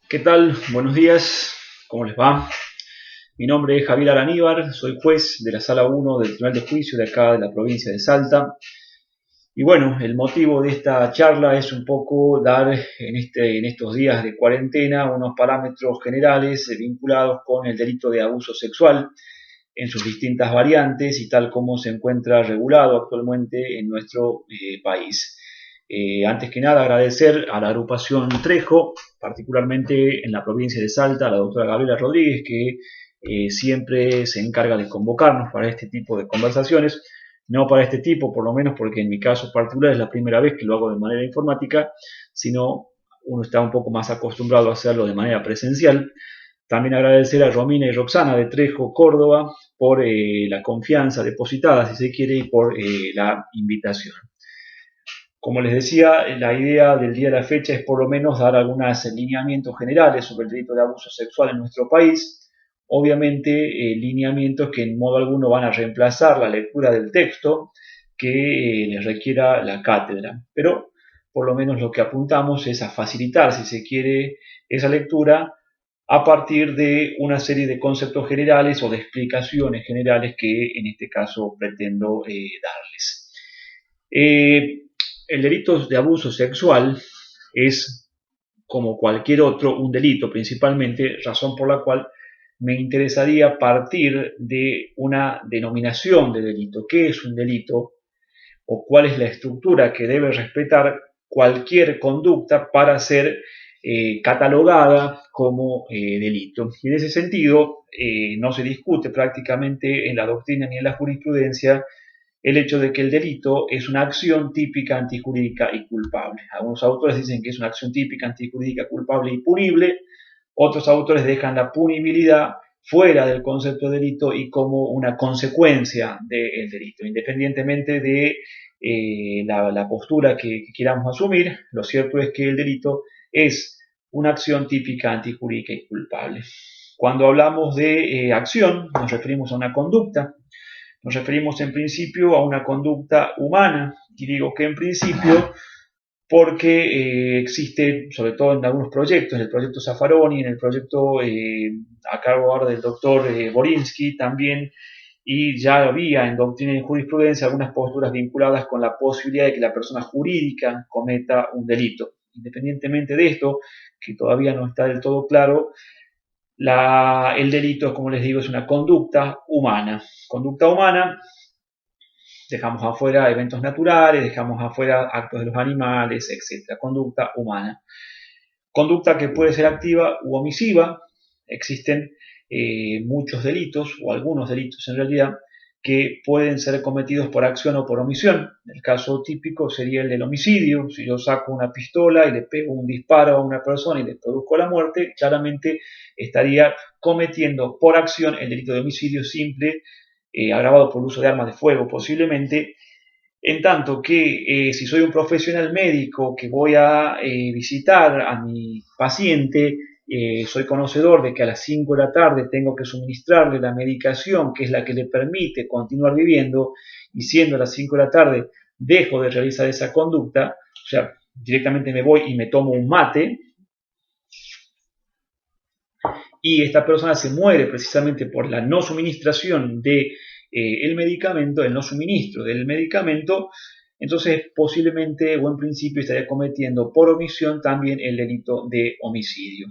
¿Qué tal? Buenos días, ¿cómo les va? Mi nombre es Javier Araníbar, soy juez de la Sala 1 del Tribunal de Juicio de acá de la provincia de Salta. Y bueno, el motivo de esta charla es un poco dar en estos días de cuarentena unos parámetros generales vinculados con el delito de abuso sexual en sus distintas variantes y tal como se encuentra regulado actualmente en nuestro país. Antes que nada, agradecer a la agrupación Trejo, particularmente en la provincia de Salta, a la doctora Gabriela Rodríguez, que siempre se encarga de convocarnos para este tipo de conversaciones. No para este tipo, por lo menos porque en mi caso particular es la primera vez que lo hago de manera informática, sino uno está un poco más acostumbrado a hacerlo de manera presencial. También agradecer a Romina y Roxana de Trejo, Córdoba, por la confianza depositada, si se quiere, y por la invitación. Como les decía, la idea del día de la fecha es por lo menos dar algunos lineamientos generales sobre el delito de abuso sexual en nuestro país. Obviamente, lineamientos que en modo alguno van a reemplazar la lectura del texto que les requiera la cátedra. Pero por lo menos lo que apuntamos es a facilitar, si se quiere, esa lectura a partir de una serie de conceptos generales o de explicaciones generales que en este caso pretendo darles. El delito de abuso sexual es, como cualquier otro, un delito principalmente, razón por la cual me interesaría partir de una denominación de delito. ¿Qué es un delito? ¿O cuál es la estructura que debe respetar cualquier conducta para ser catalogada como delito? Y en ese sentido, no se discute prácticamente en la doctrina ni en la jurisprudencia el hecho de que el delito es una acción típica, antijurídica y culpable. Algunos autores dicen que es una acción típica, antijurídica, culpable y punible. Otros autores dejan la punibilidad fuera del concepto de delito y como una consecuencia del delito. Independientemente de la postura que queramos asumir, lo cierto es que el delito es una acción típica, antijurídica y culpable. Cuando hablamos de acción, nos referimos a una conducta. Nos referimos en principio a una conducta humana, y digo que en principio porque existe, sobre todo en algunos proyectos, en el proyecto Zaffaroni, en el proyecto a cargo ahora del doctor Borinsky también, y ya había en doctrina y jurisprudencia algunas posturas vinculadas con la posibilidad de que la persona jurídica cometa un delito. Independientemente de esto, que todavía no está del todo claro, el delito, como les digo, es una conducta humana. Conducta humana, dejamos afuera eventos naturales, dejamos afuera actos de los animales, etc. Conducta humana. Conducta que puede ser activa u omisiva. Existen muchos delitos, o algunos delitos en realidad, que pueden ser cometidos por acción o por omisión. El caso típico sería el del homicidio. Si yo saco una pistola y le pego un disparo a una persona y le produzco la muerte, claramente estaría cometiendo por acción el delito de homicidio simple, agravado por el uso de armas de fuego posiblemente, en tanto que si soy un profesional médico que voy a visitar a mi paciente, soy conocedor de que a las 5 de la tarde tengo que suministrarle la medicación que es la que le permite continuar viviendo, y siendo a las 5 de la tarde dejo de realizar esa conducta, o sea, directamente me voy y me tomo un mate, y esta persona se muere precisamente por la no suministración de el medicamento, el no suministro del medicamento, entonces posiblemente o en principio estaría cometiendo por omisión también el delito de homicidio.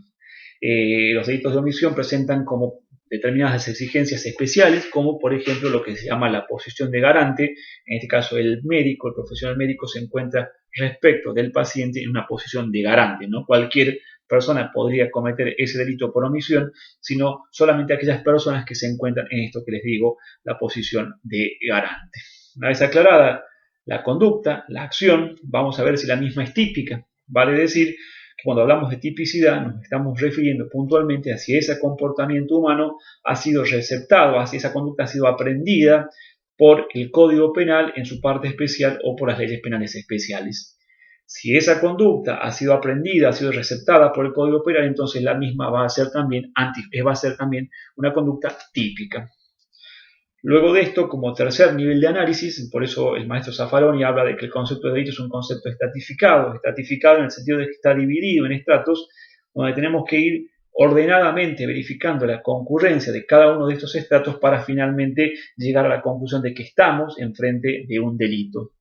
Los delitos de omisión presentan como determinadas exigencias especiales, como por ejemplo lo que se llama la posición de garante. En este caso el médico, el profesional médico se encuentra respecto del paciente en una posición de garante, ¿no? Cualquier persona podría cometer ese delito por omisión, sino solamente aquellas personas que se encuentran en esto que les digo, la posición de garante. Una vez aclarada la conducta, la acción, vamos a ver si la misma es típica. Vale decir que cuando hablamos de tipicidad nos estamos refiriendo puntualmente a si ese comportamiento humano ha sido receptado, a si esa conducta ha sido aprendida por el Código Penal en su parte especial o por las leyes penales especiales. Si esa conducta ha sido aprendida, ha sido receptada por el Código Penal, entonces la misma va a ser también una conducta típica. Luego de esto, como tercer nivel de análisis, por eso el maestro Zaffaroni habla de que el concepto de delito es un concepto estratificado en el sentido de que está dividido en estratos. donde tenemos que ir ordenadamente verificando la concurrencia de cada uno de estos estratos para finalmente llegar a la conclusión de que estamos enfrente de un delito.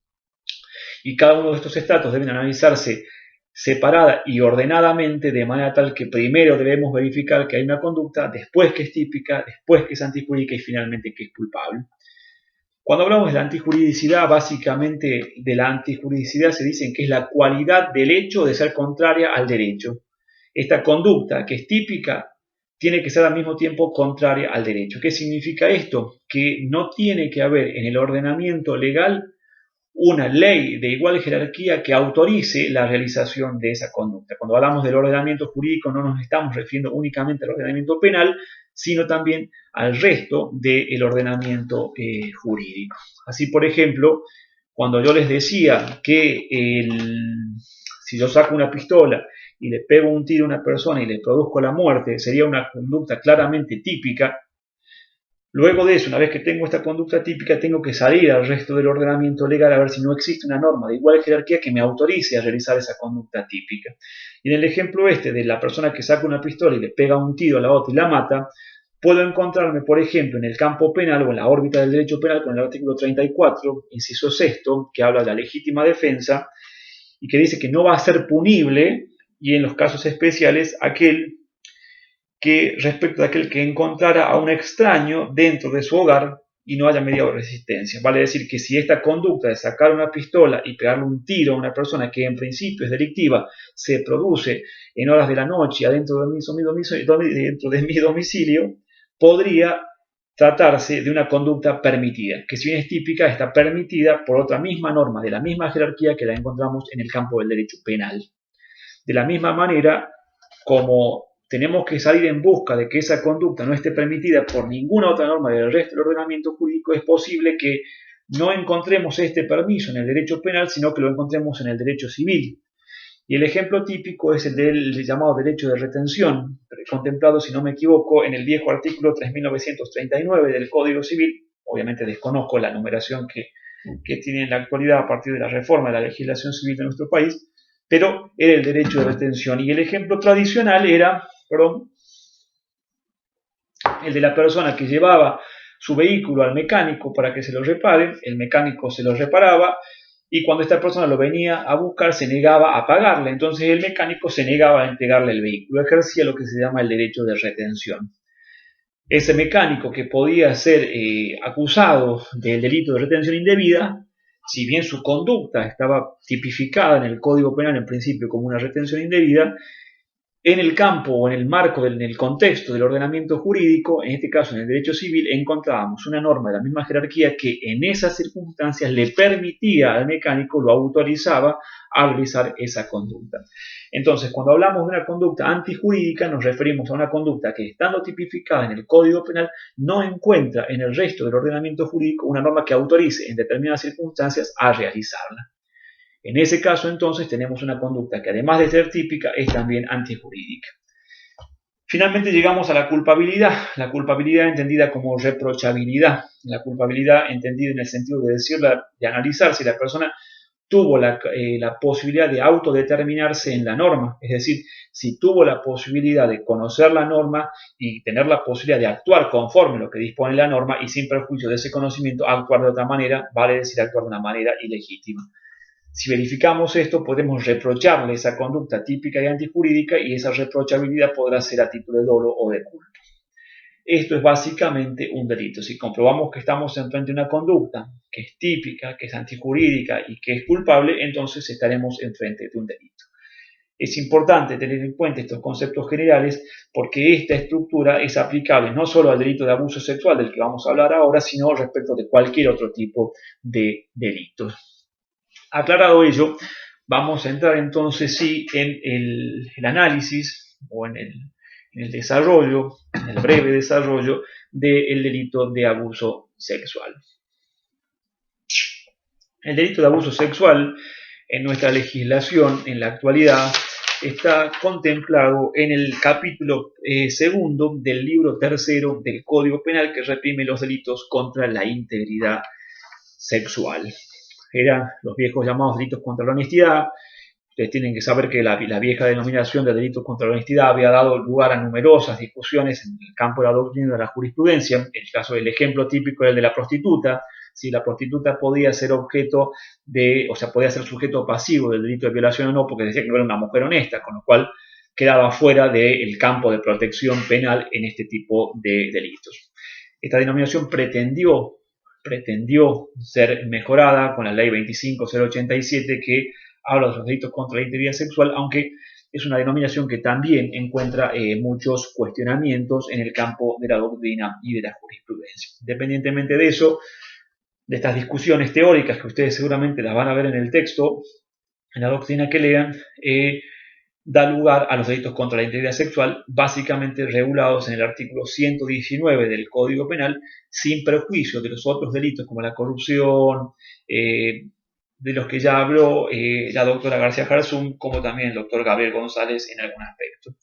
Y cada uno de estos estratos deben analizarse separada y ordenadamente, de manera tal que primero debemos verificar que hay una conducta, después que es típica, después que es antijurídica y finalmente que es culpable. Cuando hablamos de la antijuridicidad, básicamente de la antijuridicidad se dice que es la cualidad del hecho de ser contraria al derecho. Esta conducta, que es típica, tiene que ser al mismo tiempo contraria al derecho. ¿Qué significa esto? Que no tiene que haber en el ordenamiento legal una ley de igual jerarquía que autorice la realización de esa conducta. Cuando hablamos del ordenamiento jurídico no nos estamos refiriendo únicamente al ordenamiento penal, sino también al resto del ordenamiento jurídico. Así, por ejemplo, cuando yo les decía que si yo saco una pistola y le pego un tiro a una persona y le produzco la muerte, sería una conducta claramente típica. Luego de eso, una vez que tengo esta conducta típica, tengo que salir al resto del ordenamiento legal a ver si no existe una norma de igual jerarquía que me autorice a realizar esa conducta típica. Y en el ejemplo este de la persona que saca una pistola y le pega un tiro a la otra y la mata, puedo encontrarme, por ejemplo, en el campo penal o en la órbita del derecho penal con el artículo 34, inciso sexto, que habla de la legítima defensa y que dice que no va a ser punible, y en los casos especiales, respecto de aquel que encontrara a un extraño dentro de su hogar y no haya mediado resistencia. Vale decir que si esta conducta de sacar una pistola y pegarle un tiro a una persona que en principio es delictiva se produce en horas de la noche adentro de mi domicilio, podría tratarse de una conducta permitida, que si bien es típica, está permitida por otra misma norma de la misma jerarquía que la encontramos en el campo del derecho penal. De la misma manera, como tenemos que salir en busca de que esa conducta no esté permitida por ninguna otra norma del resto del ordenamiento jurídico, es posible que no encontremos este permiso en el derecho penal, sino que lo encontremos en el derecho civil. Y el ejemplo típico es el del llamado derecho de retención, contemplado, si no me equivoco, en el viejo artículo 3939 del Código Civil. Obviamente desconozco la numeración que tiene en la actualidad a partir de la reforma de la legislación civil de nuestro país, pero era el derecho de retención. Y el ejemplo tradicional era, el de la persona que llevaba su vehículo al mecánico para que se lo repare, el mecánico se lo reparaba, y cuando esta persona lo venía a buscar se negaba a pagarle, entonces el mecánico se negaba a entregarle el vehículo, ejercía lo que se llama el derecho de retención. Ese mecánico que podía ser acusado del delito de retención indebida, si bien su conducta estaba tipificada en el Código Penal en principio como una retención indebida, en el campo o en el marco, en el contexto del ordenamiento jurídico, en este caso en el derecho civil, encontrábamos una norma de la misma jerarquía que en esas circunstancias le permitía al mecánico, lo autorizaba a realizar esa conducta. Entonces, cuando hablamos de una conducta antijurídica, nos referimos a una conducta que, estando tipificada en el Código Penal, no encuentra en el resto del ordenamiento jurídico una norma que autorice en determinadas circunstancias a realizarla. En ese caso, entonces, tenemos una conducta que, además de ser típica, es también antijurídica. Finalmente llegamos a la culpabilidad entendida como reprochabilidad, la culpabilidad entendida en el sentido de analizar si la persona tuvo la posibilidad de autodeterminarse en la norma, es decir, si tuvo la posibilidad de conocer la norma y tener la posibilidad de actuar conforme a lo que dispone la norma y sin perjuicio de ese conocimiento actuar de otra manera, vale decir actuar de una manera ilegítima. Si verificamos esto, podemos reprocharle esa conducta típica y antijurídica y esa reprochabilidad podrá ser a título de dolo o de culpa. Esto es básicamente un delito. Si comprobamos que estamos enfrente de una conducta que es típica, que es antijurídica y que es culpable, entonces estaremos enfrente de un delito. Es importante tener en cuenta estos conceptos generales porque esta estructura es aplicable no solo al delito de abuso sexual del que vamos a hablar ahora, sino respecto de cualquier otro tipo de delitos. Aclarado ello, vamos a entrar entonces en el análisis o en el desarrollo, en el breve desarrollo del delito de abuso sexual. El delito de abuso sexual en nuestra legislación en la actualidad está contemplado en el capítulo segundo del libro tercero del Código Penal que reprime los delitos contra la integridad sexual. Eran los viejos llamados delitos contra la honestidad, Ustedes tienen que saber que la vieja denominación de delito contra la honestidad había dado lugar a numerosas discusiones en el campo de la doctrina y de la jurisprudencia. El ejemplo típico era el de la prostituta. Si la prostituta podía ser objeto de, o sea, podía ser sujeto pasivo del delito de violación o no, porque decía que no era una mujer honesta, con lo cual quedaba fuera del campo de protección penal en este tipo de delitos. Esta denominación pretendió ser mejorada con la ley 25087, que habla de los delitos contra la integridad sexual, aunque es una denominación que también encuentra muchos cuestionamientos en el campo de la doctrina y de la jurisprudencia. Independientemente de eso, de estas discusiones teóricas que ustedes seguramente las van a ver en el texto, en la doctrina que lean, da lugar a los delitos contra la integridad sexual, básicamente regulados en el artículo 119 del Código Penal, sin perjuicio de los otros delitos como la corrupción, de los que ya habló la doctora García Jarzún, como también el doctor Gabriel González en algún aspecto.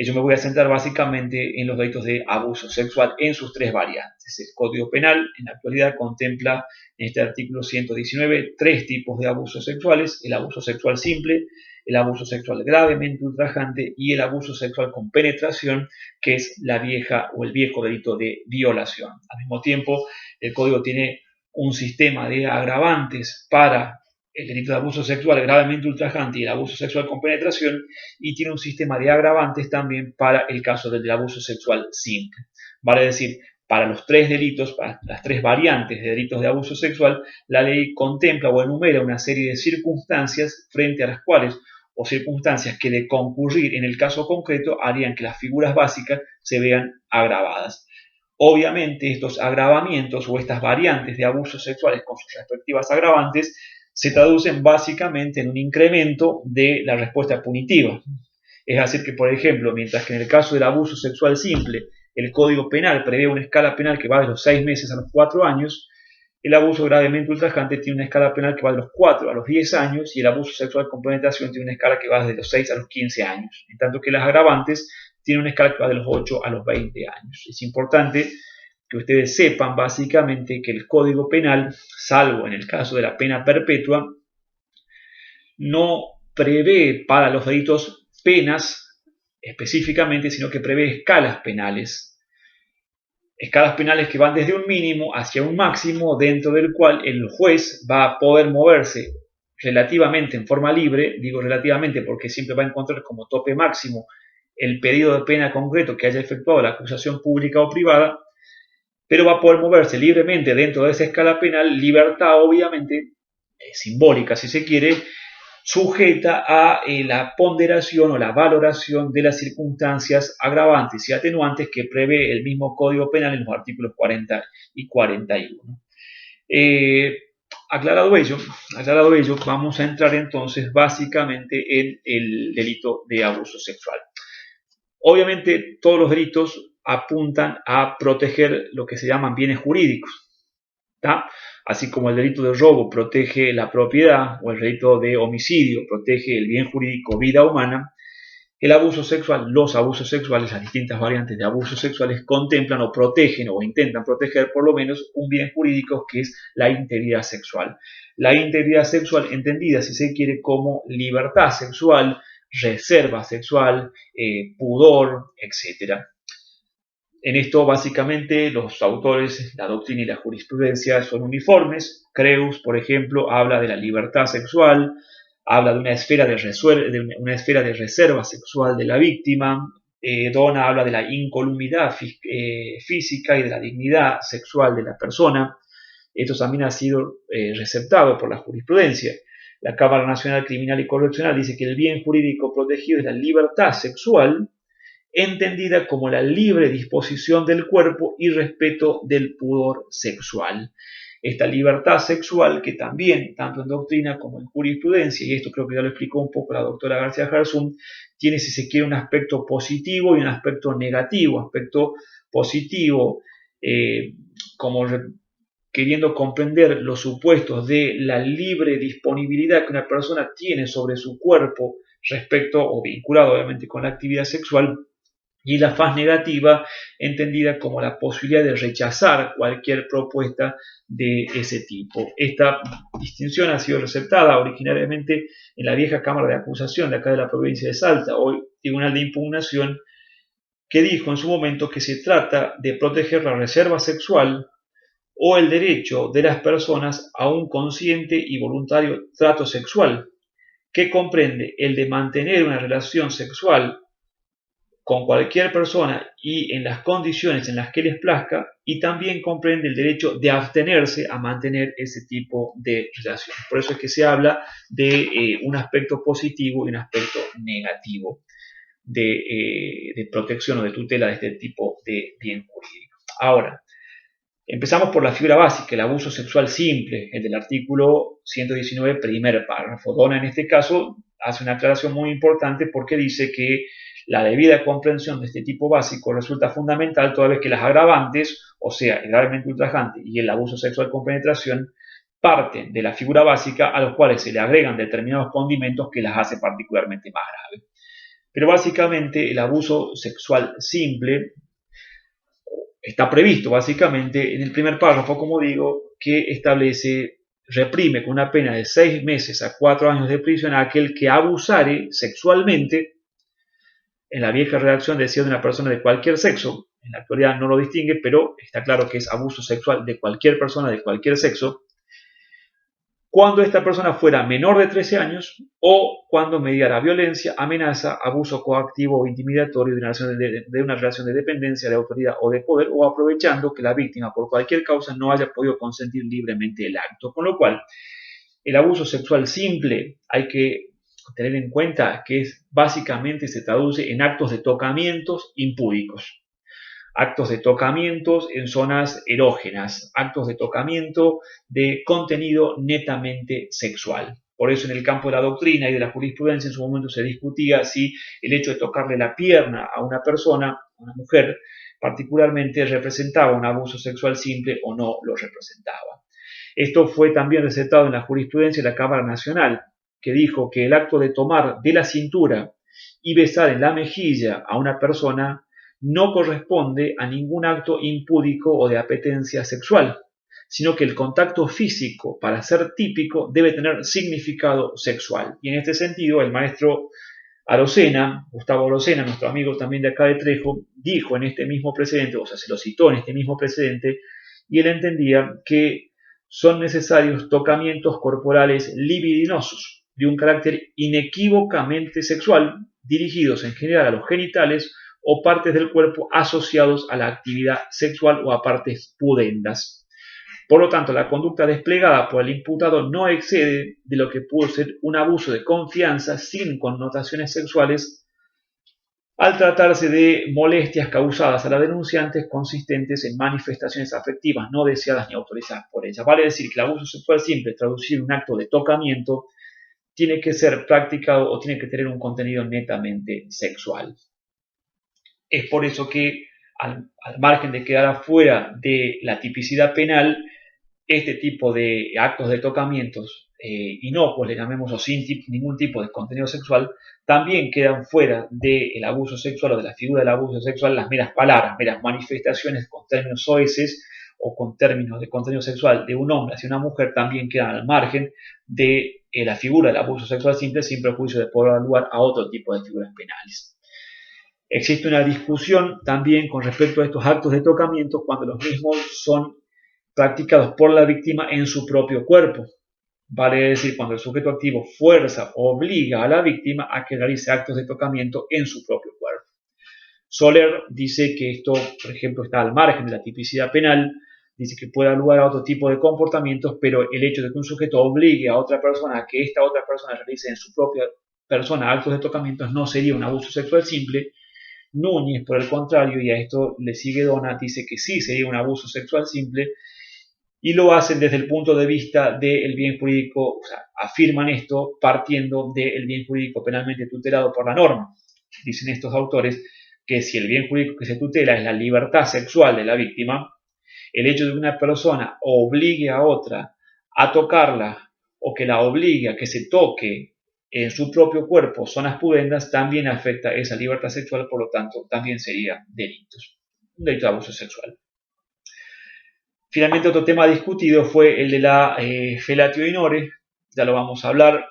Yo me voy a centrar básicamente en los delitos de abuso sexual en sus tres variantes. El Código Penal en la actualidad contempla en este artículo 119 tres tipos de abusos sexuales: el abuso sexual simple, el abuso sexual gravemente ultrajante y el abuso sexual con penetración, que es la vieja o el viejo delito de violación. Al mismo tiempo, el Código tiene un sistema de agravantes para el delito de abuso sexual gravemente ultrajante y el abuso sexual con penetración, y tiene un sistema de agravantes también para el caso del abuso sexual simple. Vale decir, para los tres delitos, para las tres variantes de delitos de abuso sexual, la ley contempla o enumera una serie de circunstancias frente a las cuales, o circunstancias que de concurrir en el caso concreto harían que las figuras básicas se vean agravadas. Obviamente, estos agravamientos o estas variantes de abusos sexuales con sus respectivas agravantes se traducen básicamente en un incremento de la respuesta punitiva. Es decir que, por ejemplo, mientras que en el caso del abuso sexual simple el Código Penal prevé una escala penal que va de los 6 meses a los 4 años, el abuso gravemente ultrajante tiene una escala penal que va de los 4 a los 10 años y el abuso sexual con penetración tiene una escala que va desde los 6 a los 15 años, en tanto que las agravantes tienen una escala que va de los 8 a los 20 años. Es importante que ustedes sepan básicamente que el Código Penal, salvo en el caso de la pena perpetua, no prevé para los delitos penas específicamente, sino que prevé escalas penales. Escalas penales que van desde un mínimo hacia un máximo, dentro del cual el juez va a poder moverse relativamente en forma libre. Digo relativamente porque siempre va a encontrar como tope máximo el pedido de pena concreto que haya efectuado la acusación pública o privada, pero va a poder moverse libremente dentro de esa escala penal, libertad obviamente simbólica si se quiere, sujeta a la ponderación o la valoración de las circunstancias agravantes y atenuantes que prevé el mismo Código Penal en los artículos 40 y 41. Aclarado ello, vamos a entrar entonces básicamente en el delito de abuso sexual. Obviamente todos los delitos apuntan a proteger lo que se llaman bienes jurídicos, ¿tá? Así como el delito de robo protege la propiedad o el delito de homicidio protege el bien jurídico vida humana, el abuso sexual, los abusos sexuales, las distintas variantes de abusos sexuales contemplan o protegen o intentan proteger por lo menos un bien jurídico que es la integridad sexual. La integridad sexual entendida, si se quiere, como libertad sexual, reserva sexual, pudor, etc. En esto, básicamente, los autores, la doctrina y la jurisprudencia son uniformes. Creus, por ejemplo, habla de la libertad sexual, habla de una esfera de reserva sexual de la víctima. Dona habla de la incolumidad física y de la dignidad sexual de la persona. Esto también ha sido receptado por la jurisprudencia. La Cámara Nacional Criminal y Correccional dice que el bien jurídico protegido es la libertad sexual, entendida como la libre disposición del cuerpo y respeto del pudor sexual. Esta libertad sexual, que también, tanto en doctrina como en jurisprudencia, y esto creo que ya lo explicó un poco la doctora García Jarzún, tiene, si se quiere, un aspecto positivo y un aspecto negativo. Aspecto positivo, como queriendo comprender los supuestos de la libre disponibilidad que una persona tiene sobre su cuerpo respecto o vinculado obviamente con la actividad sexual, y la faz negativa entendida como la posibilidad de rechazar cualquier propuesta de ese tipo. Esta distinción ha sido receptada originariamente en la vieja Cámara de Acusación de acá de la provincia de Salta, hoy Tribunal de Impugnación, que dijo en su momento que se trata de proteger la reserva sexual o el derecho de las personas a un consciente y voluntario trato sexual, que comprende el de mantener una relación sexual con cualquier persona y en las condiciones en las que les plazca, y también comprende el derecho de abstenerse a mantener ese tipo de relación. Por eso es que se habla de un aspecto positivo y un aspecto negativo de protección o de tutela de este tipo de bien jurídico. Ahora, empezamos por la figura básica, el abuso sexual simple, el del artículo 119, primer párrafo. Dona, en este caso, hace una aclaración muy importante porque dice que la debida comprensión de este tipo básico resulta fundamental toda vez que las agravantes, o sea, el gravemente ultrajante y el abuso sexual con penetración, parten de la figura básica a los cuales se le agregan determinados condimentos que las hace particularmente más graves. Pero básicamente el abuso sexual simple está previsto básicamente en el primer párrafo, como digo, que establece, reprime con una pena de 6 meses a 4 años de prisión a aquel que abusare sexualmente. En la vieja redacción decía de una persona de cualquier sexo, en la actualidad no lo distingue, pero está claro que es abuso sexual de cualquier persona de cualquier sexo, cuando esta persona fuera menor de 13 años o cuando mediara violencia, amenaza, abuso coactivo o intimidatorio de una relación de dependencia, de autoridad o de poder, o aprovechando que la víctima por cualquier causa no haya podido consentir libremente el acto. Con lo cual, el abuso sexual simple hay que tener en cuenta que básicamente se traduce en actos de tocamientos impúdicos. Actos de tocamientos en zonas erógenas, actos de tocamiento de contenido netamente sexual. Por eso en el campo de la doctrina y de la jurisprudencia en su momento se discutía si el hecho de tocarle la pierna a una persona, a una mujer, particularmente representaba un abuso sexual simple o no lo representaba. Esto fue también recetado en la jurisprudencia de la Cámara Nacional, que dijo que el acto de tomar de la cintura y besar en la mejilla a una persona no corresponde a ningún acto impúdico o de apetencia sexual, sino que el contacto físico, para ser típico, debe tener significado sexual. Y en este sentido, el maestro Arocena, Gustavo Arocena, nuestro amigo también de acá de Trejo, dijo en este mismo precedente, o sea, se lo citó en este mismo precedente, y él entendía que son necesarios tocamientos corporales libidinosos, de un carácter inequívocamente sexual, dirigidos en general a los genitales o partes del cuerpo asociados a la actividad sexual o a partes pudendas. Por lo tanto, la conducta desplegada por el imputado no excede de lo que pudo ser un abuso de confianza sin connotaciones sexuales al tratarse de molestias causadas a la denunciante consistentes en manifestaciones afectivas no deseadas ni autorizadas por ella. Vale decir que el abuso sexual simple, traducir un acto de tocamiento, tiene que ser practicado o tiene que tener un contenido netamente sexual. Es por eso que, al margen de quedar afuera de la tipicidad penal, este tipo de actos de tocamientos inocuos, le llamemos, o sin ningún tipo de contenido sexual, también quedan fuera del abuso sexual o de la figura del abuso sexual las meras palabras, meras manifestaciones con términos soeces o con términos de contenido sexual de un hombre hacia una mujer, también quedan al margen de la figura del abuso sexual simple, sin prejuicio de poder dar lugar a otro tipo de figuras penales. Existe una discusión también con respecto a estos actos de tocamiento cuando los mismos son practicados por la víctima en su propio cuerpo. Vale decir, cuando el sujeto activo fuerza o obliga a la víctima a que realice actos de tocamiento en su propio cuerpo. Soler dice que esto, por ejemplo, está al margen de la tipicidad penal, dice que puede dar lugar a otro tipo de comportamientos, pero el hecho de que un sujeto obligue a otra persona a que esta otra persona realice en su propia persona actos de tocamiento no sería un abuso sexual simple. Núñez, por el contrario, y a esto le sigue Dona, dice que sí sería un abuso sexual simple, y lo hacen desde el punto de vista del bien jurídico, o sea, afirman esto partiendo del bien jurídico penalmente tutelado por la norma. Dicen estos autores que si el bien jurídico que se tutela es la libertad sexual de la víctima, el hecho de que una persona obligue a otra a tocarla o que la obligue a que se toque en su propio cuerpo zonas pudendas, también afecta esa libertad sexual, por lo tanto, también sería delitos. Un delito de abuso sexual. Finalmente, otro tema discutido fue el de la felatio in ore. Ya lo vamos a hablar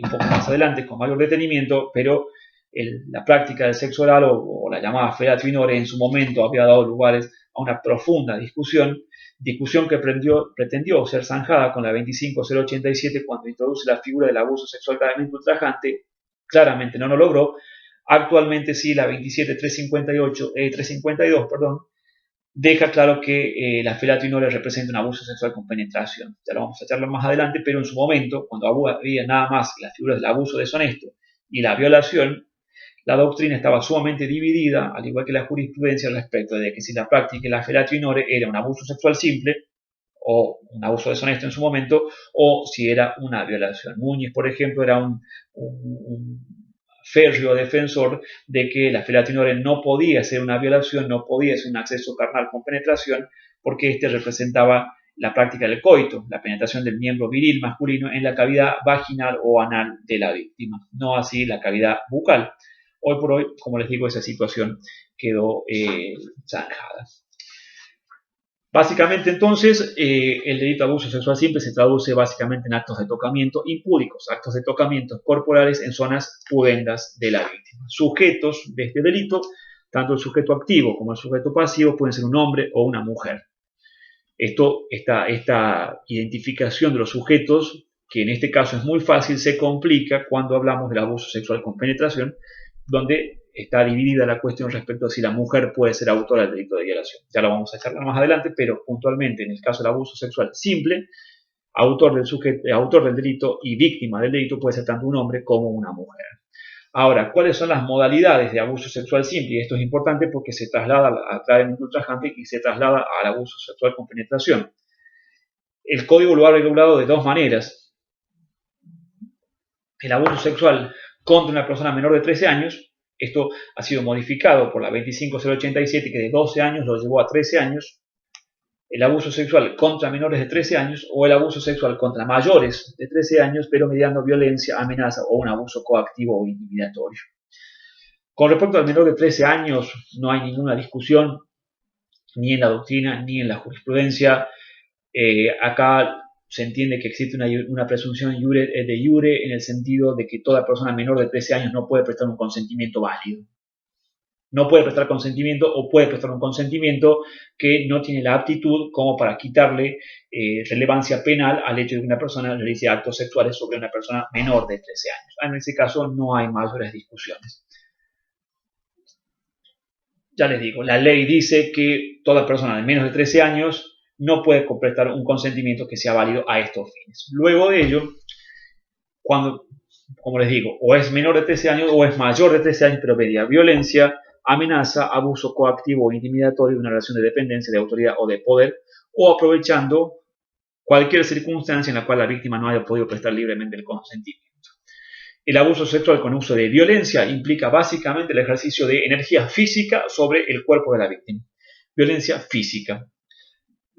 un poco más adelante con mayor detenimiento, pero la práctica del sexo oral o la llamada felatio in ore en su momento había dado lugares a una profunda discusión que pretendió ser zanjada con la 25087 cuando introduce la figura del abuso sexual gravemente ultrajante. Claramente no lo logró. Actualmente sí, la 27352, deja claro que la felatio in ore representa un abuso sexual con penetración. Ya lo vamos a charlar más adelante, pero en su momento, cuando había nada más las figuras del abuso deshonesto y la violación, la doctrina estaba sumamente dividida, al igual que la jurisprudencia, respecto de que si la práctica de la felatio in ore era un abuso sexual simple o un abuso deshonesto en su momento, o si era una violación. Núñez, por ejemplo, era un férreo defensor de que la felatio in ore no podía ser una violación, no podía ser un acceso carnal con penetración, porque este representaba la práctica del coito, la penetración del miembro viril masculino en la cavidad vaginal o anal de la víctima, no así la cavidad bucal. Hoy por hoy, como les digo, esa situación quedó zanjada. Básicamente, entonces, el delito de abuso sexual simple se traduce básicamente en actos de tocamiento impúdicos, actos de tocamiento corporales en zonas pudendas de la víctima. Sujetos de este delito, tanto el sujeto activo como el sujeto pasivo, pueden ser un hombre o una mujer. Esta identificación de los sujetos, que en este caso es muy fácil, se complica cuando hablamos del abuso sexual con penetración, donde está dividida la cuestión respecto a si la mujer puede ser autora del delito de violación. Ya lo vamos a charlar más adelante, pero puntualmente en el caso del abuso sexual simple, autor del delito y víctima del delito puede ser tanto un hombre como una mujer. Ahora, ¿cuáles son las modalidades de abuso sexual simple? Y esto es importante porque se traslada al gravemente ultrajante y se traslada al abuso sexual con penetración. El código lo ha regulado de dos maneras. El abuso sexual contra una persona menor de 13 años, esto ha sido modificado por la 25087, que de 12 años lo llevó a 13 años. El abuso sexual contra menores de 13 años o el abuso sexual contra mayores de 13 años, pero mediando violencia, amenaza o un abuso coactivo o intimidatorio. Con respecto al menor de 13 años, no hay ninguna discusión, ni en la doctrina, ni en la jurisprudencia. Acá se entiende que existe una presunción de iure en el sentido de que toda persona menor de 13 años no puede prestar un consentimiento válido. No puede prestar consentimiento o puede prestar un consentimiento que no tiene la aptitud como para quitarle relevancia penal al hecho de que una persona realice actos sexuales sobre una persona menor de 13 años. En ese caso no hay mayores discusiones. Ya les digo, la ley dice que toda persona de menos de 13 años no puede prestar un consentimiento que sea válido a estos fines. Luego de ello, cuando, como les digo, o es menor de 13 años o es mayor de 13 años, pero media violencia, amenaza, abuso coactivo o intimidatorio de una relación de dependencia, de autoridad o de poder, o aprovechando cualquier circunstancia en la cual la víctima no haya podido prestar libremente el consentimiento. El abuso sexual con uso de violencia implica básicamente el ejercicio de energía física sobre el cuerpo de la víctima. Violencia física.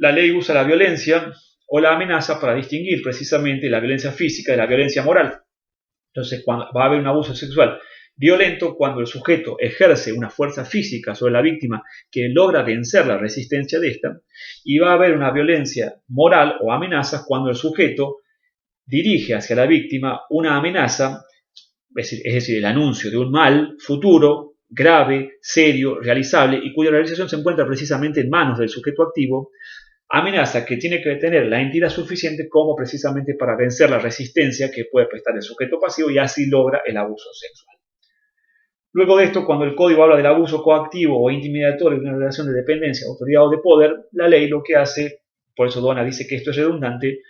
La ley usa la violencia o la amenaza para distinguir precisamente la violencia física de la violencia moral. Entonces, cuando va a haber un abuso sexual violento, cuando el sujeto ejerce una fuerza física sobre la víctima que logra vencer la resistencia de esta, y va a haber una violencia moral o amenazas cuando el sujeto dirige hacia la víctima una amenaza, es decir, el anuncio de un mal futuro, grave, serio, realizable, y cuya realización se encuentra precisamente en manos del sujeto activo, amenaza que tiene que tener la entidad suficiente como precisamente para vencer la resistencia que puede prestar el sujeto pasivo y así logra el abuso sexual. Luego de esto, cuando el código habla del abuso coactivo o intimidatorio de una relación de dependencia, autoridad o de poder, la ley lo que hace, por eso Dona dice que esto es redundante,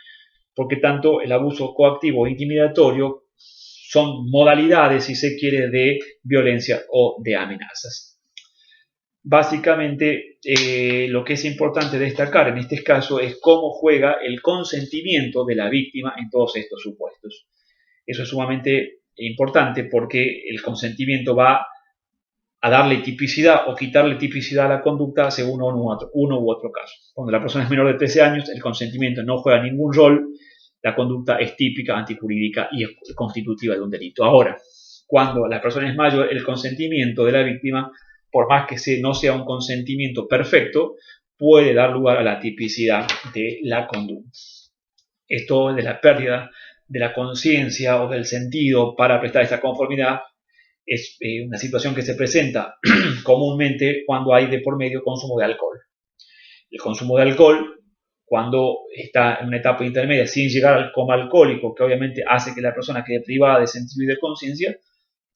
porque tanto el abuso coactivo o intimidatorio son modalidades, si se quiere, de violencia o de amenazas. Básicamente, lo que es importante destacar en este caso es cómo juega el consentimiento de la víctima en todos estos supuestos. Eso es sumamente importante porque el consentimiento va a darle tipicidad o quitarle tipicidad a la conducta según uno u otro caso. Cuando la persona es menor de 13 años, el consentimiento no juega ningún rol la conducta es típica, antijurídica y es constitutiva de un delito. Ahora, cuando la persona es mayor, el consentimiento de la víctima, por más que no sea un consentimiento perfecto, puede dar lugar a la tipicidad de la conducta. Esto de la pérdida de la conciencia o del sentido para prestar esa conformidad es una situación que se presenta comúnmente cuando hay de por medio consumo de alcohol. El consumo de alcohol, cuando está en una etapa intermedia sin llegar al coma alcohólico, que obviamente hace que la persona quede privada de sentido y de conciencia,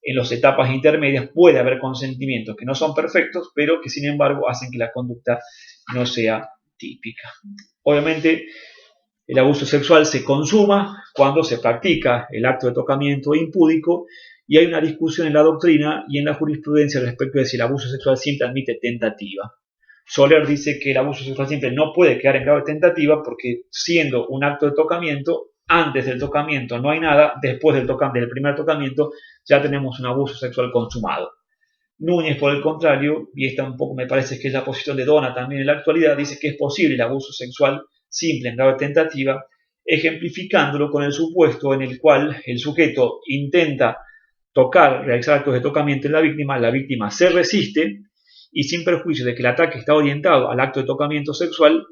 en las etapas intermedias puede haber consentimientos que no son perfectos, pero que sin embargo hacen que la conducta no sea típica. Obviamente, el abuso sexual se consuma cuando se practica el acto de tocamiento impúdico y hay una discusión en la doctrina y en la jurisprudencia respecto de si el abuso sexual simple admite tentativa. Soler dice que el abuso sexual simple no puede quedar en grado de tentativa porque siendo un acto de tocamiento, antes del tocamiento no hay nada, después del primer tocamiento ya tenemos un abuso sexual consumado. Núñez, por el contrario, y esta un poco me parece que es la posición de Dona también en la actualidad, dice que es posible el abuso sexual simple en grado de tentativa, ejemplificándolo con el supuesto en el cual el sujeto intenta realizar actos de tocamiento en la víctima se resiste y sin perjuicio de que el ataque está orientado al acto de tocamiento sexual,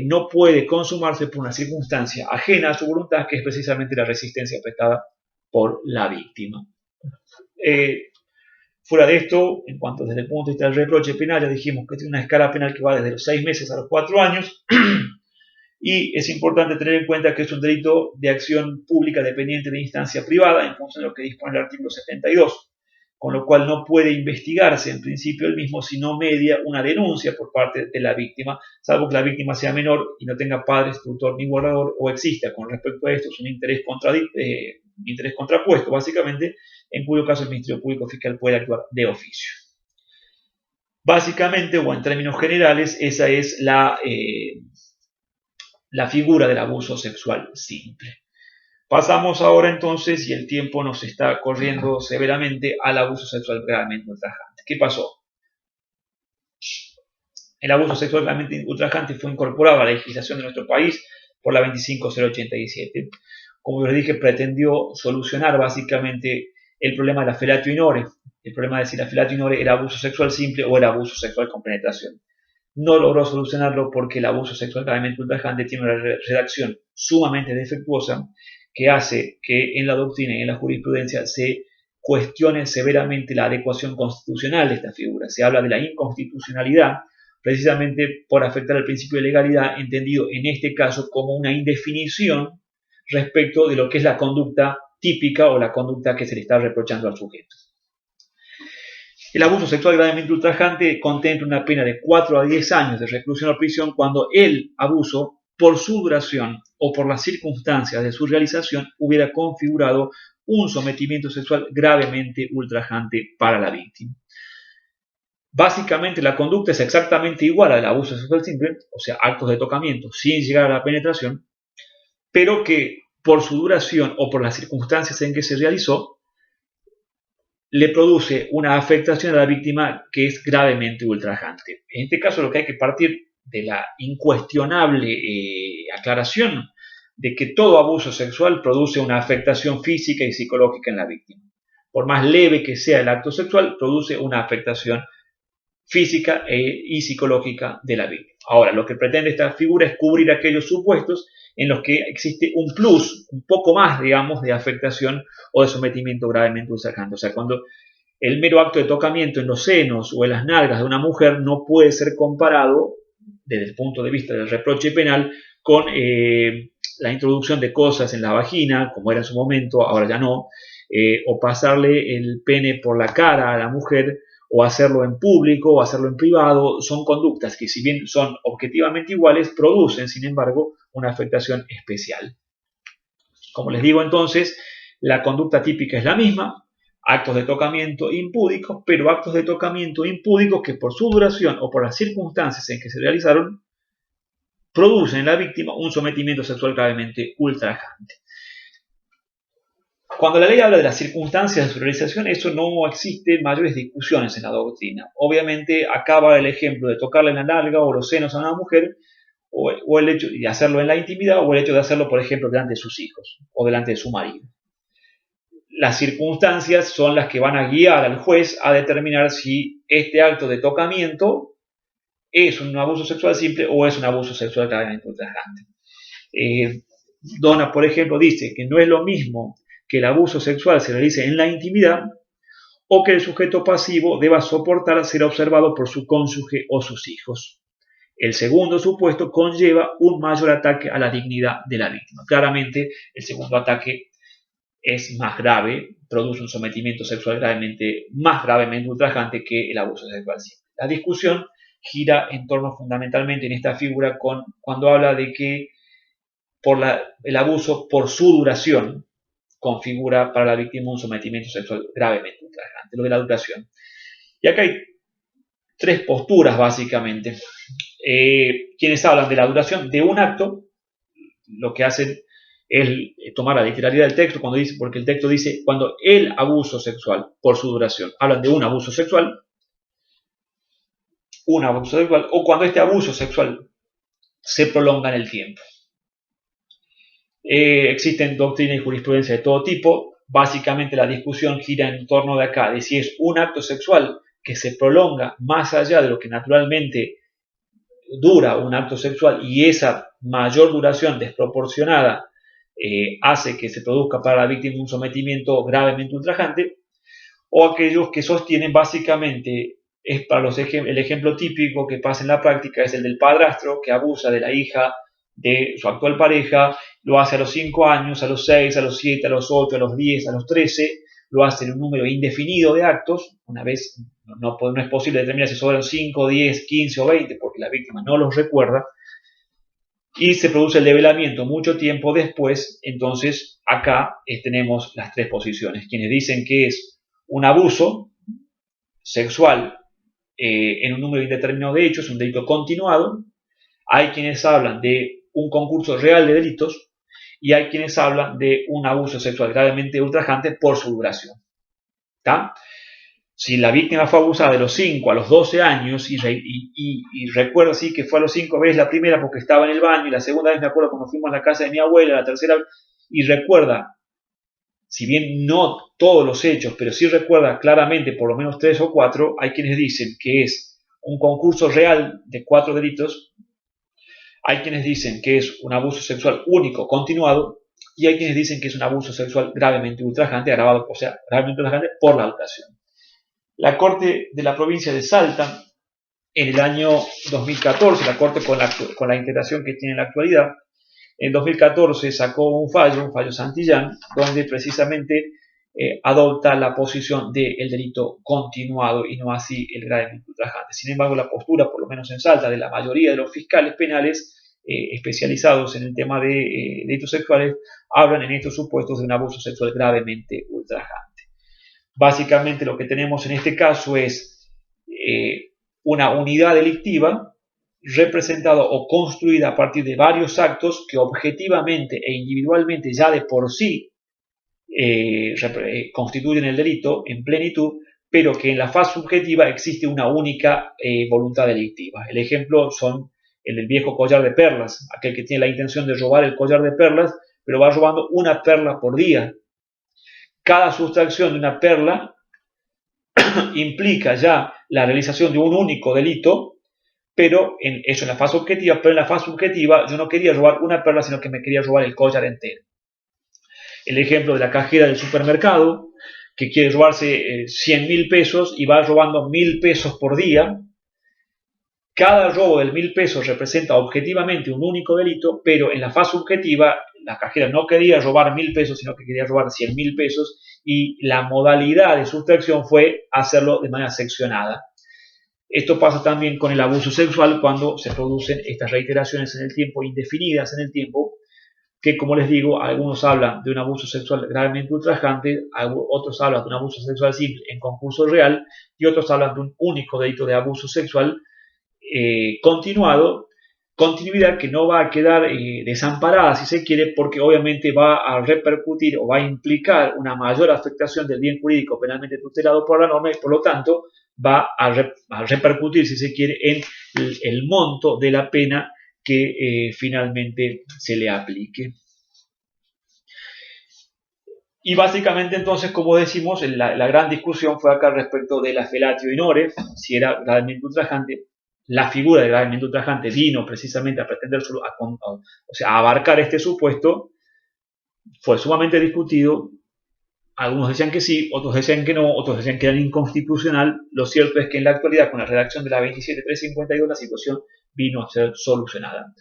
no puede consumarse por una circunstancia ajena a su voluntad, que es precisamente la resistencia prestada por la víctima. Fuera de esto, en cuanto desde el punto de vista del reproche penal, ya dijimos que tiene una escala penal que va desde los 6 meses a los 4 años, y es importante tener en cuenta que es un delito de acción pública dependiente de instancia privada, en función de lo que dispone el artículo 72, con lo cual no puede investigarse en principio el mismo si no media una denuncia por parte de la víctima, salvo que la víctima sea menor y no tenga padre, tutor ni guardador, o exista con respecto a esto un interés contrapuesto, básicamente, en cuyo caso el Ministerio Público Fiscal puede actuar de oficio. Básicamente, o en términos generales, esa es la figura del abuso sexual simple. Pasamos ahora entonces, y el tiempo nos está corriendo severamente, al abuso sexual gravemente ultrajante. ¿Qué pasó? El abuso sexual gravemente ultrajante fue incorporado a la legislación de nuestro país por la 25087. Como les dije, pretendió solucionar básicamente el problema de la felatio in ore, el problema de si la felatio in ore era abuso sexual simple o era abuso sexual con penetración. No logró solucionarlo porque el abuso sexual gravemente ultrajante tiene una redacción sumamente defectuosa que hace que en la doctrina y en la jurisprudencia se cuestione severamente la adecuación constitucional de esta figura. Se habla de la inconstitucionalidad precisamente por afectar el principio de legalidad, entendido en este caso como una indefinición respecto de lo que es la conducta típica o la conducta que se le está reprochando al sujeto. El abuso sexual gravemente ultrajante contempla una pena de 4 a 10 años de reclusión o prisión cuando el abuso, por su duración o por las circunstancias de su realización, hubiera configurado un sometimiento sexual gravemente ultrajante para la víctima. Básicamente la conducta es exactamente igual a la del abuso sexual simple, o sea, actos de tocamiento sin llegar a la penetración, pero que por su duración o por las circunstancias en que se realizó, le produce una afectación a la víctima que es gravemente ultrajante. En este caso lo que hay que partir de la incuestionable aclaración de que todo abuso sexual produce una afectación física y psicológica en la víctima. Por más leve que sea el acto sexual, produce una afectación física y psicológica de la víctima. Ahora, lo que pretende esta figura es cubrir aquellos supuestos en los que existe un plus, un poco más, digamos, de afectación o de sometimiento gravemente ultrajante. O sea, cuando el mero acto de tocamiento en los senos o en las nalgas de una mujer no puede ser comparado, desde el punto de vista del reproche penal, con la introducción de cosas en la vagina, como era en su momento, ahora ya no, o pasarle el pene por la cara a la mujer, o hacerlo en público o hacerlo en privado, son conductas que si bien son objetivamente iguales, producen, sin embargo, una afectación especial. Como les digo entonces, la conducta típica es la misma, actos de tocamiento impúdicos, pero actos de tocamiento impúdicos que por su duración o por las circunstancias en que se realizaron, producen en la víctima un sometimiento sexual gravemente ultrajante. Cuando la ley habla de las circunstancias de su realización, eso no existe mayores discusiones en la doctrina. Obviamente, acaba el ejemplo de tocarle en la nalga o los senos a una mujer, o el hecho de hacerlo en la intimidad, o el hecho de hacerlo, por ejemplo, delante de sus hijos o delante de su marido. Las circunstancias son las que van a guiar al juez a determinar si este acto de tocamiento es un abuso sexual simple o es un abuso sexual gravemente ultrajante. Donna, por ejemplo, dice que no es lo mismo que el abuso sexual se realice en la intimidad o que el sujeto pasivo deba soportar ser observado por su cónyuge o sus hijos. El segundo supuesto conlleva un mayor ataque a la dignidad de la víctima. Claramente, el segundo ataque es más grave, produce un sometimiento sexual más gravemente ultrajante que el abuso sexual simple. La discusión gira en torno fundamentalmente en esta figura cuando habla de que el abuso por su duración configura para la víctima un sometimiento sexual gravemente ultrajante, lo de la duración. Y acá hay tres posturas básicamente. Quienes hablan de la duración de un acto, lo que hacen es tomar la literalidad del texto porque el texto dice cuando el abuso sexual por su duración, hablan de un abuso sexual, o cuando este abuso sexual se prolonga en el tiempo. Existen doctrinas y jurisprudencia de todo tipo. Básicamente la discusión gira en torno de acá, de si es un acto sexual que se prolonga más allá de lo que naturalmente dura un acto sexual y esa mayor duración desproporcionada hace que se produzca para la víctima un sometimiento gravemente ultrajante, o aquellos que sostienen básicamente, es para el ejemplo típico que pasa en la práctica es el del padrastro que abusa de la hija de su actual pareja, lo hace a los 5 años, a los 6, a los 7, a los 8, a los 10, a los 13, lo hace en un número indefinido de actos, una vez no es posible determinar si son 5, 10, 15 o 20, porque la víctima no los recuerda, y se produce el develamiento mucho tiempo después. Entonces acá tenemos las tres posiciones, quienes dicen que es un abuso sexual en un número indeterminado de hechos, un delito continuado. Hay quienes hablan de un concurso real de delitos y hay quienes hablan de un abuso sexual gravemente ultrajante por su duración. ¿Tá? Si la víctima fue abusada de los 5 a los 12 años y recuerdo sí que fue a los 5 veces la primera porque estaba en el baño y la segunda vez me acuerdo cuando fuimos a la casa de mi abuela, la tercera y recuerda, si bien no todos los hechos, pero sí recuerda claramente por lo menos 3 o 4, hay quienes dicen que es un concurso real de 4 delitos, hay quienes dicen que es un abuso sexual único, continuado, y hay quienes dicen que es un abuso sexual gravemente ultrajante, agravado, o sea, gravemente ultrajante por la duración. La Corte de la provincia de Salta, en el año 2014, la Corte con la integración que tiene en la actualidad, en 2014 sacó un fallo Santillán, donde precisamente adopta la posición del delito continuado y no así el gravemente ultrajante. Sin embargo, la postura, por lo menos en Salta, de la mayoría de los fiscales penales especializados en el tema de delitos sexuales, hablan en estos supuestos de un abuso sexual gravemente ultrajante. Básicamente lo que tenemos en este caso es una unidad delictiva representada o construida a partir de varios actos que objetivamente e individualmente ya de por sí constituyen el delito en plenitud, pero que en la fase subjetiva existe una única voluntad delictiva. El ejemplo son el del viejo collar de perlas, aquel que tiene la intención de robar el collar de perlas, pero va robando una perla por día. Cada sustracción de una perla implica ya la realización de un único delito, pero eso en la fase objetiva, pero en la fase subjetiva yo no quería robar una perla, sino que me quería robar el collar entero. El ejemplo de la cajera del supermercado, que quiere robarse 100.000 pesos y va robando 1.000 pesos por día. Cada robo de 1.000 pesos representa objetivamente un único delito, pero en la fase subjetiva la cajera no quería robar 1.000 pesos, sino que quería robar 100.000 pesos y la modalidad de sustracción fue hacerlo de manera seccionada. Esto pasa también con el abuso sexual cuando se producen estas reiteraciones en el tiempo, indefinidas en el tiempo, que como les digo, algunos hablan de un abuso sexual gravemente ultrajante, otros hablan de un abuso sexual simple en concurso real y otros hablan de un único delito de abuso sexual continuidad que no va a quedar desamparada si se quiere, porque obviamente va a repercutir o va a implicar una mayor afectación del bien jurídico penalmente tutelado por la norma y por lo tanto va a repercutir, si se quiere, en el monto de la pena que finalmente se le aplique. Y básicamente entonces, como decimos, la gran discusión fue acá respecto de la felatio in ore, si era gravemente ultrajante. La figura de gravemente ultrajante vino precisamente a pretender a abarcar este supuesto. Fue sumamente discutido. Algunos decían que sí, otros decían que no, otros decían que era inconstitucional. Lo cierto es que en la actualidad, con la redacción de la 27352, la situación vino a ser solucionada.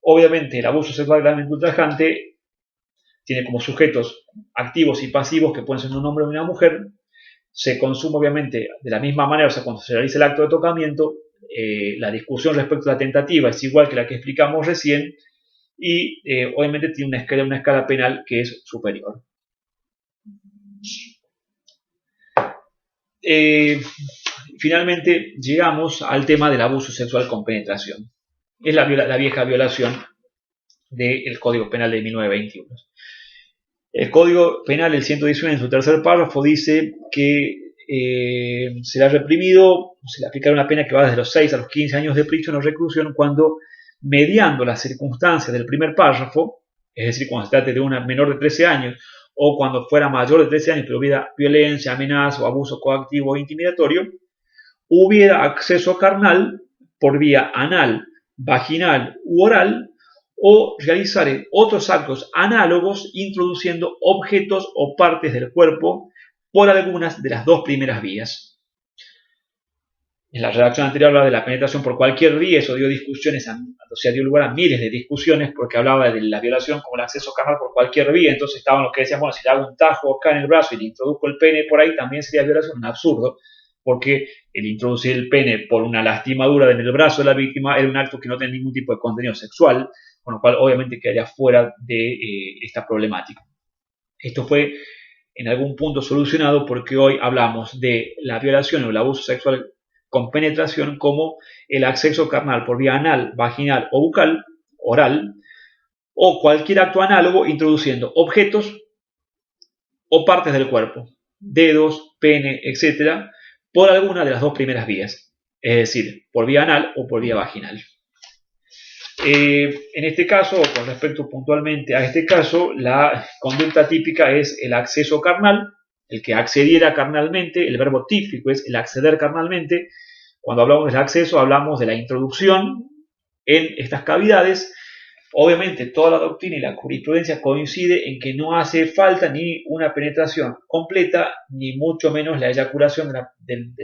Obviamente, el abuso sexual gravemente ultrajante tiene como sujetos activos y pasivos que pueden ser un hombre o una mujer. Se consume obviamente de la misma manera, o sea, cuando se realiza el acto de tocamiento, la discusión respecto a la tentativa es igual que la que explicamos recién y obviamente tiene una escala penal que es superior. Finalmente llegamos al tema del abuso sexual con penetración. Es la vieja violación del Código Penal de 1921. El Código Penal, el 119, en su tercer párrafo, dice que será reprimido, se le aplicará una pena que va desde los 6 a los 15 años de prisión o reclusión cuando, mediando las circunstancias del primer párrafo, es decir, cuando se trate de una menor de 13 años o cuando fuera mayor de 13 años pero hubiera violencia, amenaza o abuso coactivo o intimidatorio, hubiera acceso carnal por vía anal, vaginal u oral, o realizar otros actos análogos introduciendo objetos o partes del cuerpo por algunas de las dos primeras vías. En la redacción anterior hablaba de la penetración por cualquier vía, eso dio discusiones, o sea, dio lugar a miles de discusiones porque hablaba de la violación como el acceso carnal por cualquier vía. Entonces estaban los que decían, bueno, si le hago un tajo acá en el brazo y le introduzco el pene por ahí, también sería violación. Un absurdo, porque el introducir el pene por una lastimadura en el brazo de la víctima era un acto que no tenía ningún tipo de contenido sexual, con lo cual obviamente quedaría fuera de esta problemática. Esto fue en algún punto solucionado porque hoy hablamos de la violación o el abuso sexual con penetración como el acceso carnal por vía anal, vaginal o bucal, oral, o cualquier acto análogo introduciendo objetos o partes del cuerpo, dedos, pene, etc., por alguna de las dos primeras vías, es decir, por vía anal o por vía vaginal. En este caso, con respecto puntualmente a este caso, la conducta típica es el acceso carnal, el que accediera carnalmente. El verbo típico es el acceder carnalmente. Cuando hablamos del acceso, hablamos de la introducción en estas cavidades. Obviamente, toda la doctrina y la jurisprudencia coincide en que no hace falta ni una penetración completa, ni mucho menos la eyaculación del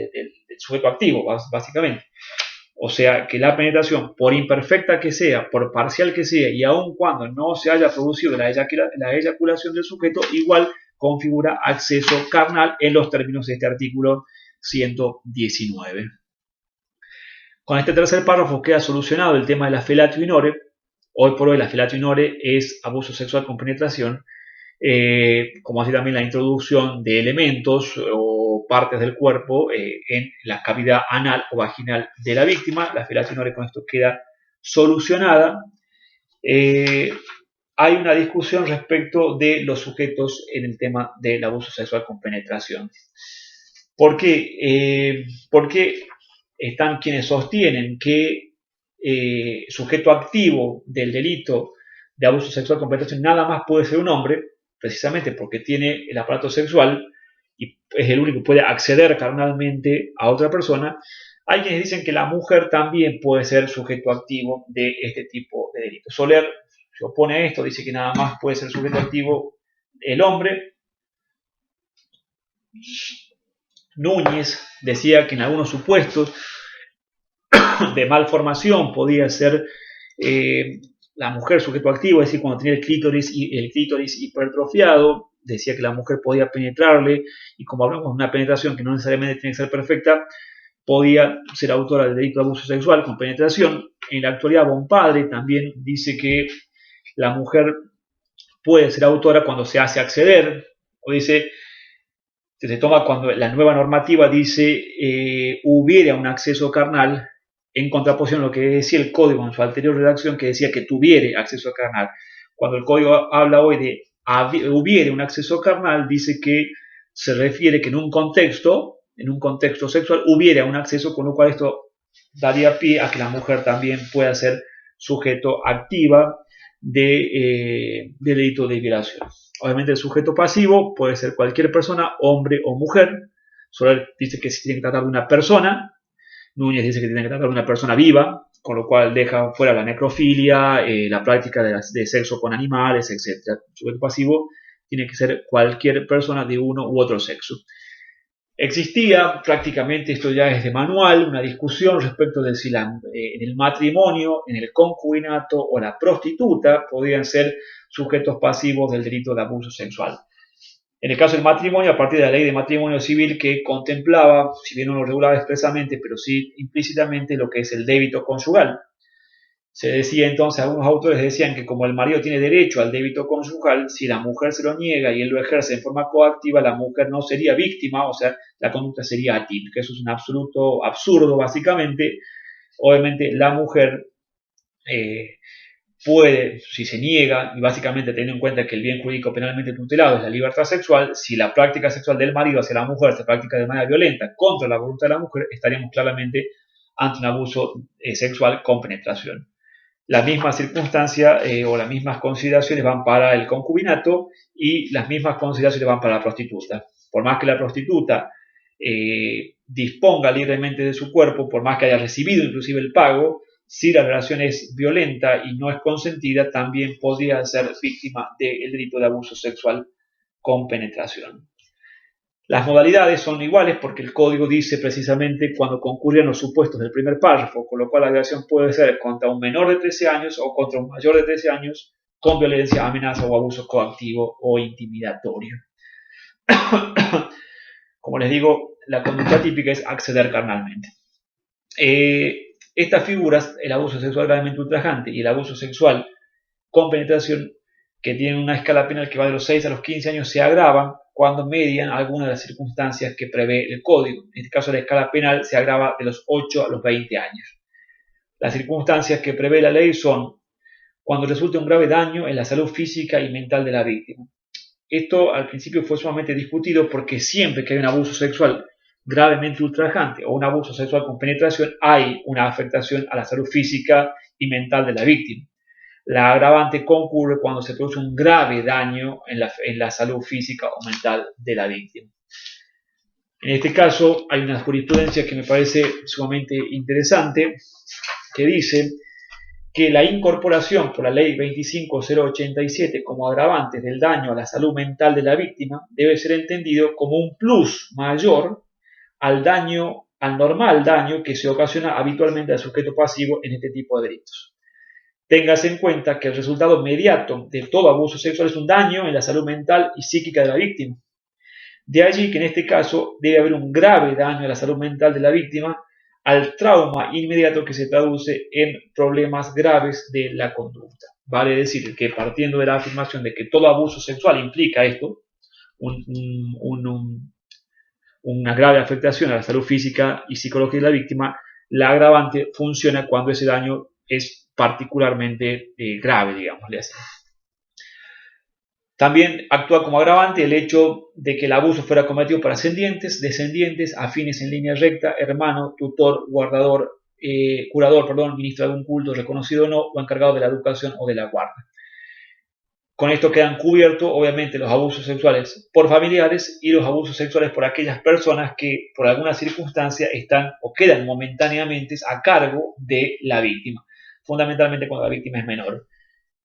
sujeto activo, básicamente. O sea, que la penetración, por imperfecta que sea, por parcial que sea, y aun cuando no se haya producido la eyaculación del sujeto, igual configura acceso carnal en los términos de este artículo 119. Con este tercer párrafo queda solucionado el tema de la felatio in ore. Hoy por hoy la felatio in ore es abuso sexual con penetración, como así también la introducción de elementos o partes del cuerpo en la cavidad anal o vaginal de la víctima. La felatio in ore con esto queda solucionada. Hay una discusión respecto de los sujetos en el tema del abuso sexual con penetración. ¿Por qué? Porque están quienes sostienen que sujeto activo del delito de abuso sexual con penetración nada más puede ser un hombre, precisamente porque tiene el aparato sexual y es el único que puede acceder carnalmente a otra persona. Hay quienes dicen que la mujer también puede ser sujeto activo de este tipo de delito. Soler se opone a esto, dice que nada más puede ser sujeto activo el hombre. Núñez decía que en algunos supuestos de malformación podía ser la mujer sujeto activo, es decir, cuando tenía el clítoris hipertrofiado, decía que la mujer podía penetrarle, y como hablamos de una penetración que no necesariamente tiene que ser perfecta, podía ser autora del delito de abuso sexual con penetración. En la actualidad, Bonpadre también dice que la mujer puede ser autora cuando se hace acceder, o dice, se toma cuando la nueva normativa dice hubiera un acceso carnal, en contraposición a lo que decía el código en su anterior redacción, que decía que tuviera acceso carnal. Cuando el código habla hoy de hubiera un acceso carnal, dice que se refiere que en un contexto sexual hubiera un acceso, con lo cual esto daría pie a que la mujer también pueda ser sujeto activa del delito de violación. Obviamente el sujeto pasivo puede ser cualquier persona, hombre o mujer. Soler dice que se tiene que tratar de una persona, Núñez dice que tiene que tratar de una persona viva, con lo cual deja fuera la necrofilia, la práctica de sexo con animales, etc. El sujeto pasivo tiene que ser cualquier persona de uno u otro sexo. Existía prácticamente, esto ya es de manual, una discusión respecto de si en el matrimonio, en el concubinato o la prostituta podían ser sujetos pasivos del delito de abuso sexual. En el caso del matrimonio, a partir de la ley de matrimonio civil que contemplaba, si bien no lo regulaba expresamente, pero sí implícitamente, lo que es el débito conjugal. Se decía entonces, algunos autores decían que como el marido tiene derecho al débito conjugal, si la mujer se lo niega y él lo ejerce en forma coactiva, la mujer no sería víctima, o sea, la conducta sería atípica. Eso es un absoluto absurdo, básicamente. Obviamente, la mujer puede, si se niega, y básicamente teniendo en cuenta que el bien jurídico penalmente tutelado es la libertad sexual, si la práctica sexual del marido hacia la mujer se practica de manera violenta contra la voluntad de la mujer, estaríamos claramente ante un abuso sexual con penetración. La misma circunstancia o las mismas consideraciones van para el concubinato y las mismas consideraciones van para la prostituta. Por más que la prostituta disponga libremente de su cuerpo, por más que haya recibido inclusive el pago, si la relación es violenta y no es consentida, también podría ser víctima del delito de abuso sexual con penetración. Las modalidades son iguales porque el código dice precisamente cuando concurren los supuestos del primer párrafo, con lo cual la violación puede ser contra un menor de 13 años o contra un mayor de 13 años con violencia, amenaza o abuso coactivo o intimidatorio. Como les digo, la conducta típica es acceder carnalmente. Estas figuras, el abuso sexual gravemente ultrajante y el abuso sexual con penetración, que tienen una escala penal que va de los 6 a los 15 años, se agravan cuando median algunas de las circunstancias que prevé el código. En este caso, la escala penal se agrava de los 8 a los 20 años. Las circunstancias que prevé la ley son cuando resulte un grave daño en la salud física y mental de la víctima. Esto al principio fue sumamente discutido porque siempre que hay un abuso sexual gravemente ultrajante o un abuso sexual con penetración, hay una afectación a la salud física y mental de la víctima. La agravante concurre cuando se produce un grave daño en la salud física o mental de la víctima. En este caso hay una jurisprudencia que me parece sumamente interesante, que dice que la incorporación por la ley 25087 como agravante del daño a la salud mental de la víctima debe ser entendido como un plus mayor al normal daño que se ocasiona habitualmente al sujeto pasivo en este tipo de delitos. Téngase en cuenta que el resultado inmediato de todo abuso sexual es un daño en la salud mental y psíquica de la víctima. De allí que en este caso debe haber un grave daño a la salud mental de la víctima al trauma inmediato que se traduce en problemas graves de la conducta. Vale decir que partiendo de la afirmación de que todo abuso sexual implica esto, una grave afectación a la salud física y psicológica de la víctima, la agravante funciona cuando ese daño es particularmente grave, digámosle así. También actúa como agravante el hecho de que el abuso fuera cometido por ascendientes, descendientes, afines en línea recta, hermano, tutor, curador, ministro de algún culto, reconocido o no, o encargado de la educación o de la guarda. Con esto quedan cubiertos, obviamente, los abusos sexuales por familiares y los abusos sexuales por aquellas personas que, por alguna circunstancia, están o quedan momentáneamente a cargo de la víctima, fundamentalmente cuando la víctima es menor.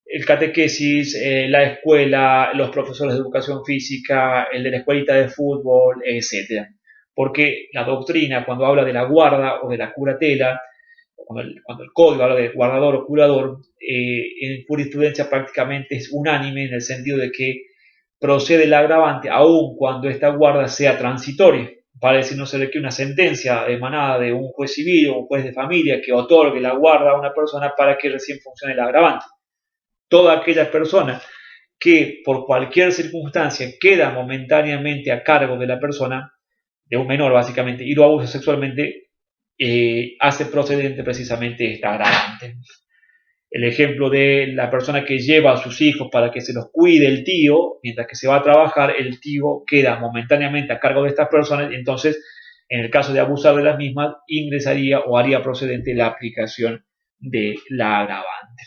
El catequesis, la escuela, los profesores de educación física, el de la escuelita de fútbol, etc. Porque la doctrina, cuando habla de la guarda o de la curatela, cuando el código habla de guardador o curador, en jurisprudencia prácticamente es unánime en el sentido de que procede el agravante aun cuando esta guarda sea transitoria. Para decir, no se requiere una sentencia emanada de un juez civil o un juez de familia que otorgue la guarda a una persona para que recién funcione el agravante. Toda aquella persona que por cualquier circunstancia queda momentáneamente a cargo de la persona, de un menor básicamente, y lo abusa sexualmente, hace procedente precisamente esta agravante. El ejemplo de la persona que lleva a sus hijos para que se los cuide el tío, mientras que se va a trabajar, el tío queda momentáneamente a cargo de estas personas, y entonces, en el caso de abusar de las mismas, ingresaría o haría procedente la aplicación de la agravante. ultrajante.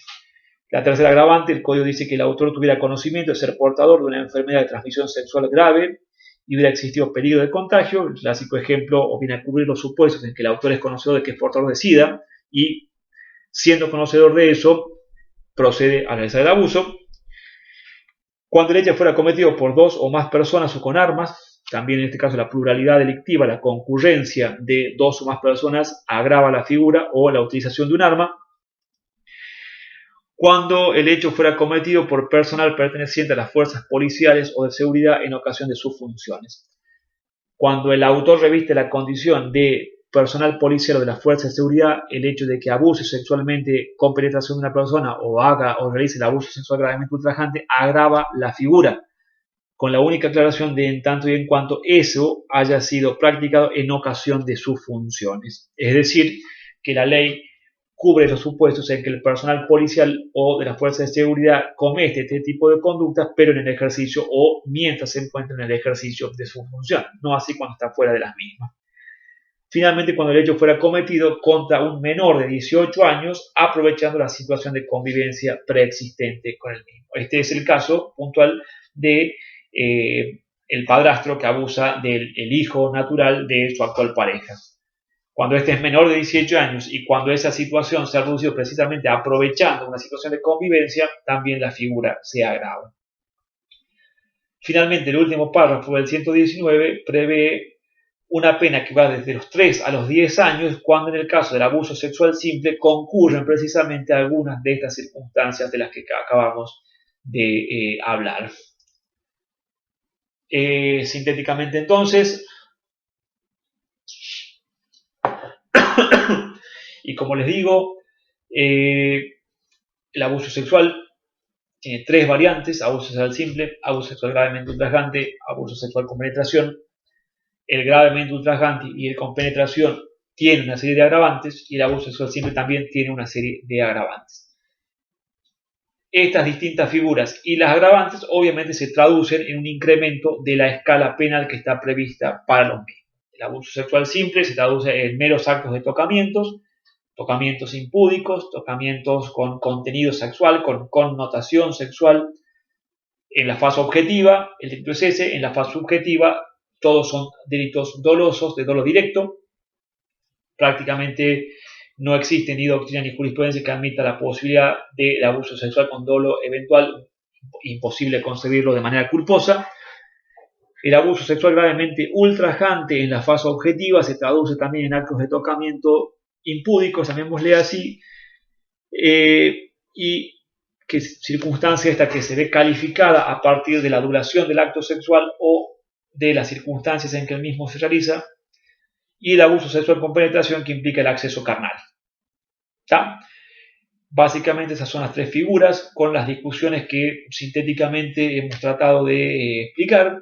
La tercera agravante, el código dice que el autor tuviera conocimiento de ser portador de una enfermedad de transmisión sexual grave y hubiera existido peligro de contagio. El clásico ejemplo o viene a cubrir los supuestos en que el autor es conocedor de que es portador de SIDA y, siendo conocedor de eso, procede a realizar el abuso. Cuando el hecho fuera cometido por dos o más personas o con armas, también en este caso la pluralidad delictiva, la concurrencia de dos o más personas agrava la figura o la utilización de un arma. Cuando el hecho fuera cometido por personal perteneciente a las fuerzas policiales o de seguridad en ocasión de sus funciones. Cuando el autor reviste la condición de personal policial o de las fuerzas de seguridad, el hecho de que abuse sexualmente con penetración de una persona o haga o realice el abuso sexual gravemente ultrajante agrava la figura, con la única aclaración de en tanto y en cuanto eso haya sido practicado en ocasión de sus funciones. Es decir, que la ley cubre los supuestos en que el personal policial o de las fuerzas de seguridad comete este tipo de conductas, pero en el ejercicio o mientras se encuentra en el ejercicio de su función, no así cuando está fuera de las mismas. Finalmente, cuando el hecho fuera cometido contra un menor de 18 años, aprovechando la situación de convivencia preexistente con el mismo. Este es el caso puntual de el padrastro que abusa del hijo natural de su actual pareja. Cuando este es menor de 18 años y cuando esa situación se ha reducido precisamente aprovechando una situación de convivencia, también la figura se agrava. Finalmente, el último párrafo del 119 prevé una pena que va desde los 3 a los 10 años cuando en el caso del abuso sexual simple concurren precisamente algunas de estas circunstancias de las que acabamos de hablar. Sintéticamente entonces, y como les digo, el abuso sexual tiene tres variantes: abuso sexual simple, abuso sexual gravemente ultrajante, abuso sexual con penetración. El gravemente ultrajante y el con penetración tienen una serie de agravantes y el abuso sexual simple también tiene una serie de agravantes. Estas distintas figuras y las agravantes obviamente se traducen en un incremento de la escala penal que está prevista para los mismos. El abuso sexual simple se traduce en meros actos de tocamientos impúdicos, tocamientos con contenido sexual, con connotación sexual. En la fase objetiva, el delito es ese. En la fase subjetiva, todos son delitos dolosos, de dolo directo. Prácticamente no existe ni doctrina ni jurisprudencia que admita la posibilidad del abuso sexual con dolo eventual. Imposible concebirlo de manera culposa. El abuso sexual gravemente ultrajante en la fase objetiva se traduce también en actos de tocamiento impúdicos, llamémosle así, y que circunstancia esta que se ve calificada a partir de la duración del acto sexual o de las circunstancias en que el mismo se realiza, y el abuso sexual con penetración, que implica el acceso carnal. ¿Está? Básicamente esas son las tres figuras, con las discusiones que sintéticamente hemos tratado de explicar.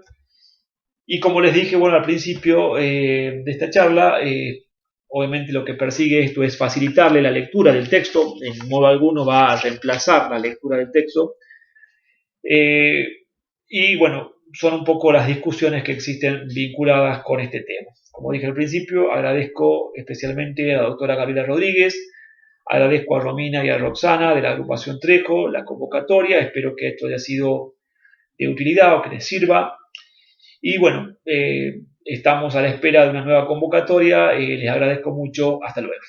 Y como les dije, bueno, al principio de esta charla, obviamente lo que persigue esto es facilitarle la lectura del texto. En modo alguno va a reemplazar la lectura del texto. Y bueno, son un poco las discusiones que existen vinculadas con este tema. Como dije al principio, agradezco especialmente a la doctora Gabriela Rodríguez, agradezco a Romina y a Roxana de la agrupación Trejo la convocatoria. Espero que esto haya sido de utilidad o que les sirva. Y bueno, estamos a la espera de una nueva convocatoria. Les agradezco mucho. Hasta luego.